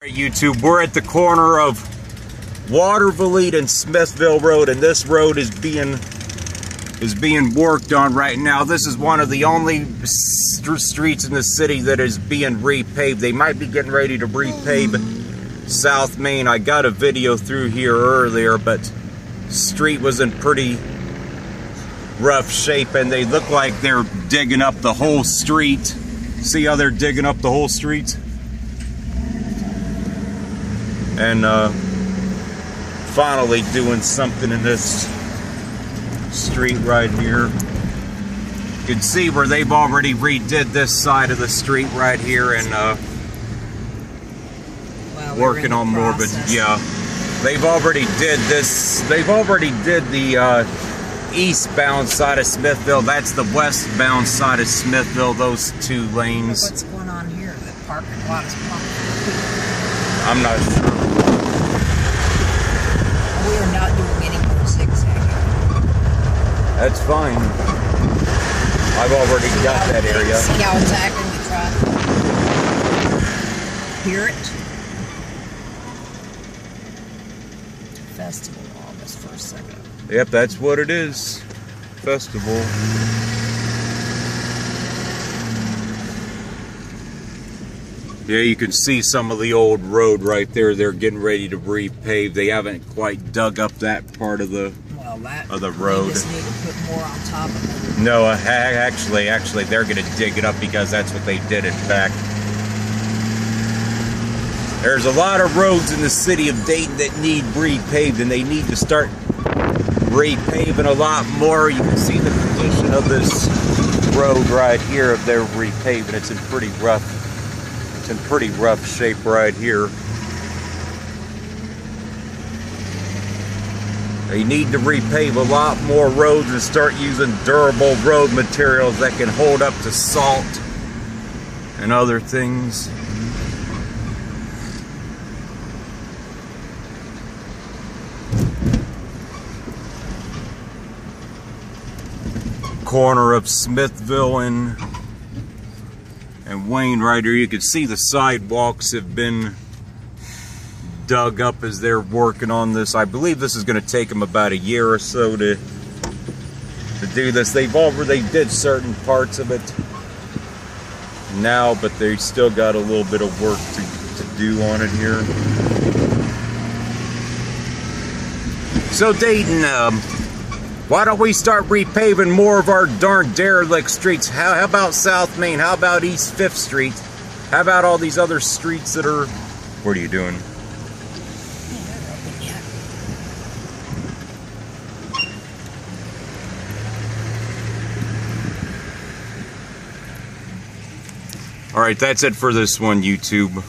YouTube, we're at the corner of Waterville and Smithville Road, and this road is being worked on right now. This is one of the only streets in the city that is being repaved. They might be getting ready to repave South Main. I got a video through here earlier, but street was in pretty rough shape, and they look like they're digging up the whole street. See how they're digging up the whole street? And finally doing something in this street right here. You can see where they've already redid this side of the street right here, and working on more, but yeah, they've already did this. They've already did the eastbound side of Smithville. That's the westbound side of Smithville, those two lanes. What's going on here? The parking lot is blocked. I'm not sure. We are not doing any more zigzagging. That's fine. I've already got that area. See how it's acting the traffic? Hear it? Festival August 1st, 2nd. Yep, that's what it is. Festival. Yeah, you can see some of the old road right there. They're getting ready to repave. They haven't quite dug up that part of the road. They just need to put more on top of it. No, actually, they're going to dig it up because that's what they did in fact. There's a lot of roads in the city of Dayton that need repaved, and they need to start repaving a lot more. You can see the condition of this road right here. If they're repaving, it's in pretty rough. In pretty rough shape right here. They need to repave a lot more roads and start using durable road materials that can hold up to salt and other things. Corner of Smithville and Wayne right here. You can see the sidewalks have been dug up as they're working on this. I believe this is going to take them about a year or so to do this. They did certain parts of it now, but they still got a little bit of work to do on it here. So Dayton, why don't we start repaving more of our darn derelict streets? How about South Main? How about East 5th Street? How about all these other streets that are... What are you doing? All right, that's it for this one, YouTube.